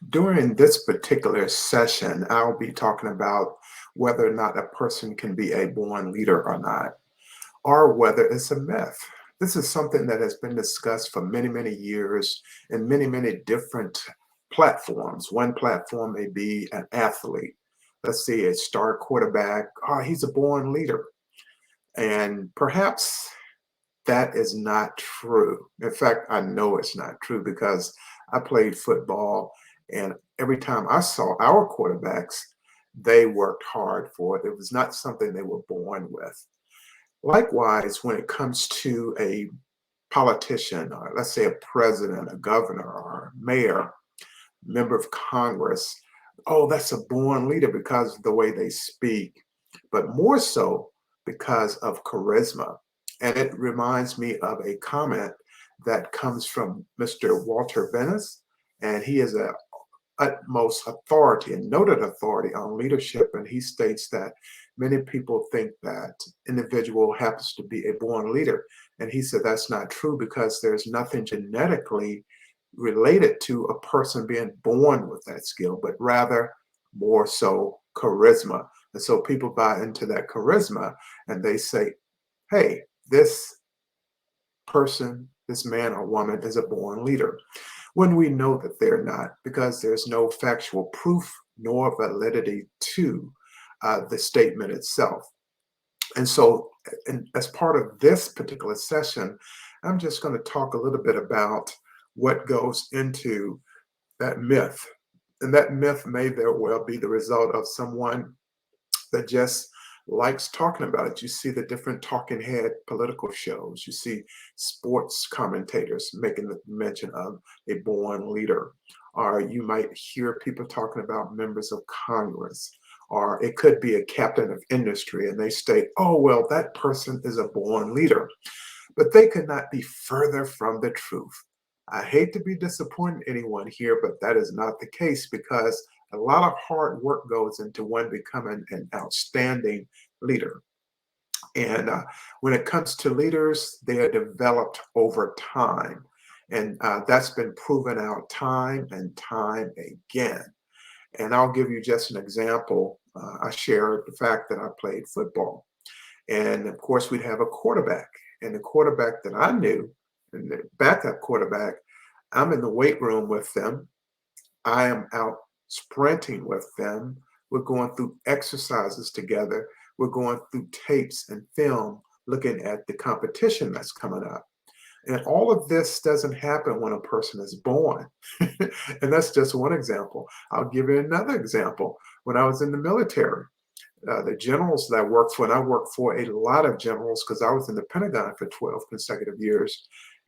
During this particular session, I'll be talking about whether or not a person can be a born leader or not, or whether it's a myth. This is something that has been discussed for many, many years in many, many different platforms. One platform may be an athlete. Let's see, a star quarterback. Oh, he's a born leader. And perhaps that is not true. In fact, I know it's not true because I played football, and every time I saw our quarterbacks, they worked hard for it. It was not something they were born with. Likewise, when it comes to a politician, or let's say a president, a governor, or a mayor, member of Congress, oh, that's a born leader because of the way they speak, but more so because of charisma. And it reminds me of a comment that comes from Mr. Walter Venice, and he is a utmost authority and noted authority on leadership. And he states that many people think that individual happens to be a born leader. And he said that's not true because there's nothing genetically related to a person being born with that skill, but rather more so charisma. And so people buy into that charisma and they say, hey, this person, this man or woman is a born leader, when we know that they're not, because there's no factual proof nor validity to the statement itself. And so, as part of this particular session, I'm just going to talk a little bit about what goes into that myth. And that myth may very well be the result of someone that just likes talking about it. You see the different talking head political shows. You see sports commentators making the mention of a born leader. Or you might hear people talking about members of Congress. Or it could be a captain of industry and they state, oh, well, that person is a born leader. But they could not be further from the truth. I hate to be disappointing anyone here, but that is not the case because a lot of hard work goes into one becoming an outstanding leader. And when it comes to leaders, they are developed over time. And that's been proven out time and time again. And I'll give you just an example. I shared the fact that I played football. And of course, we'd have a quarterback. And the quarterback that I knew, and the backup quarterback, I'm in the weight room with them. I am out sprinting with them. We're going through exercises together. We're going through tapes and film looking at the competition that's coming up. And all of this doesn't happen when a person is born. And that's just one example. I'll give you another example. When I was in the military, the generals that I worked for, and I worked for a lot of generals because I was in the Pentagon for 12 consecutive years.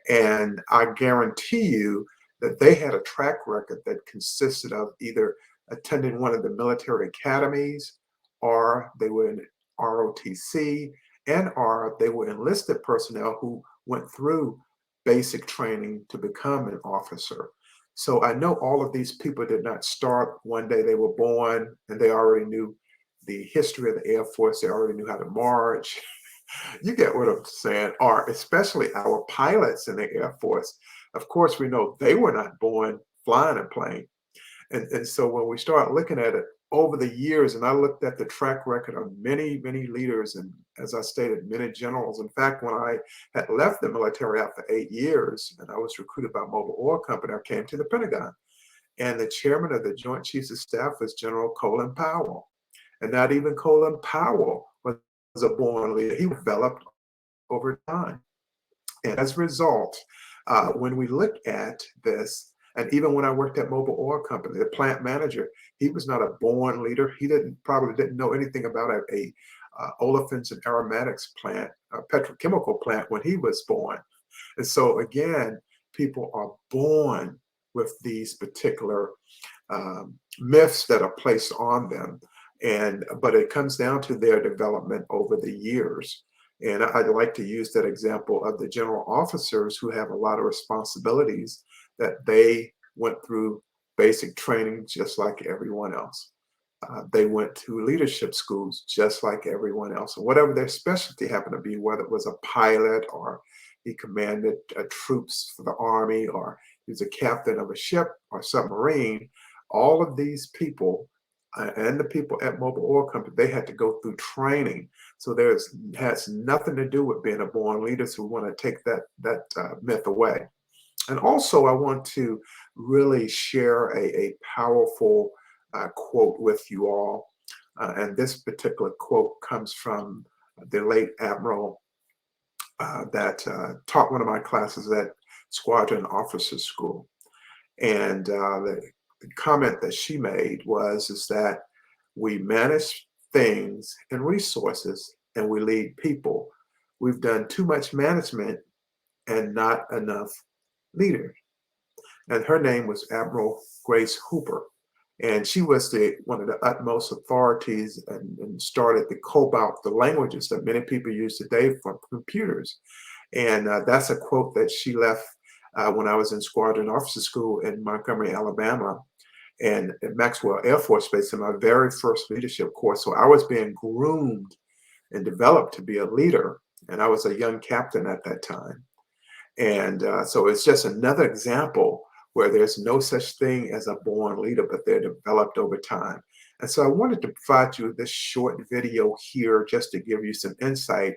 And I guarantee you that they had a track record that consisted of either attending one of the military academies or they were in ROTC and or they were enlisted personnel who went through basic training to become an officer. So I know all of these people did not start one day they were born and they already knew the history of the Air Force. They already knew how to march. You get what I'm saying? Or especially our pilots in the Air Force. Of course, we know they were not born flying a plane. And so when we start looking at it over the years, and I looked at the track record of many, many leaders, and as I stated, many generals. In fact, when I had left the military after 8 years and I was recruited by Mobil Oil Company, I came to the Pentagon. And the chairman of the Joint Chiefs of Staff was General Colin Powell. And not even Colin Powell was a born leader. He developed over time. And as a result, when we look at this, and even when I worked at Mobil Oil Company, the plant manager, he was not a born leader. He probably didn't know anything about a olefins and aromatics plant, a petrochemical plant when he was born. And so again, people are born with these particular myths that are placed on them. And but it comes down to their development over the years. And I'd like to use that example of the general officers who have a lot of responsibilities that they went through basic training just like everyone else. They went to leadership schools just like everyone else. And whatever their specialty happened to be, whether it was a pilot or he commanded troops for the army or he was a captain of a ship or submarine, All of these people and the people at Mobile Oil Company, they had to go through training. So there's has nothing to do with being a born leader. So we want to take that myth away. And also, I want to really share a powerful quote with you all. And this particular quote comes from the late Admiral that taught one of my classes at Squadron Officer School. And the comment that she made was is that we manage things and resources and we lead people. We've done too much management and not enough leaders. And her name was Admiral Grace Hooper. And she was one of the utmost authorities and started the COBOL, the languages that many people use today for computers. And that's a quote that she left when I was in Squadron Officer School in Montgomery, Alabama, and at Maxwell Air Force Base in my very first leadership course. So I was being groomed and developed to be a leader. And I was a young captain at that time. And so it's just another example where there's no such thing as a born leader, but they're developed over time. And so I wanted to provide you this short video here just to give you some insight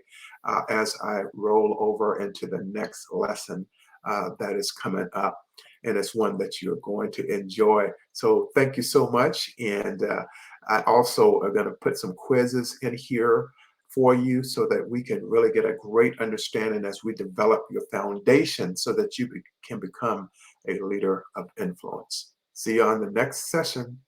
as I roll over into the next lesson that is coming up. And it's one that you're going to enjoy. So thank you so much. And I also are going to put some quizzes in here for you so that we can really get a great understanding as we develop your foundation so that you can become a leader of influence. See you on the next session.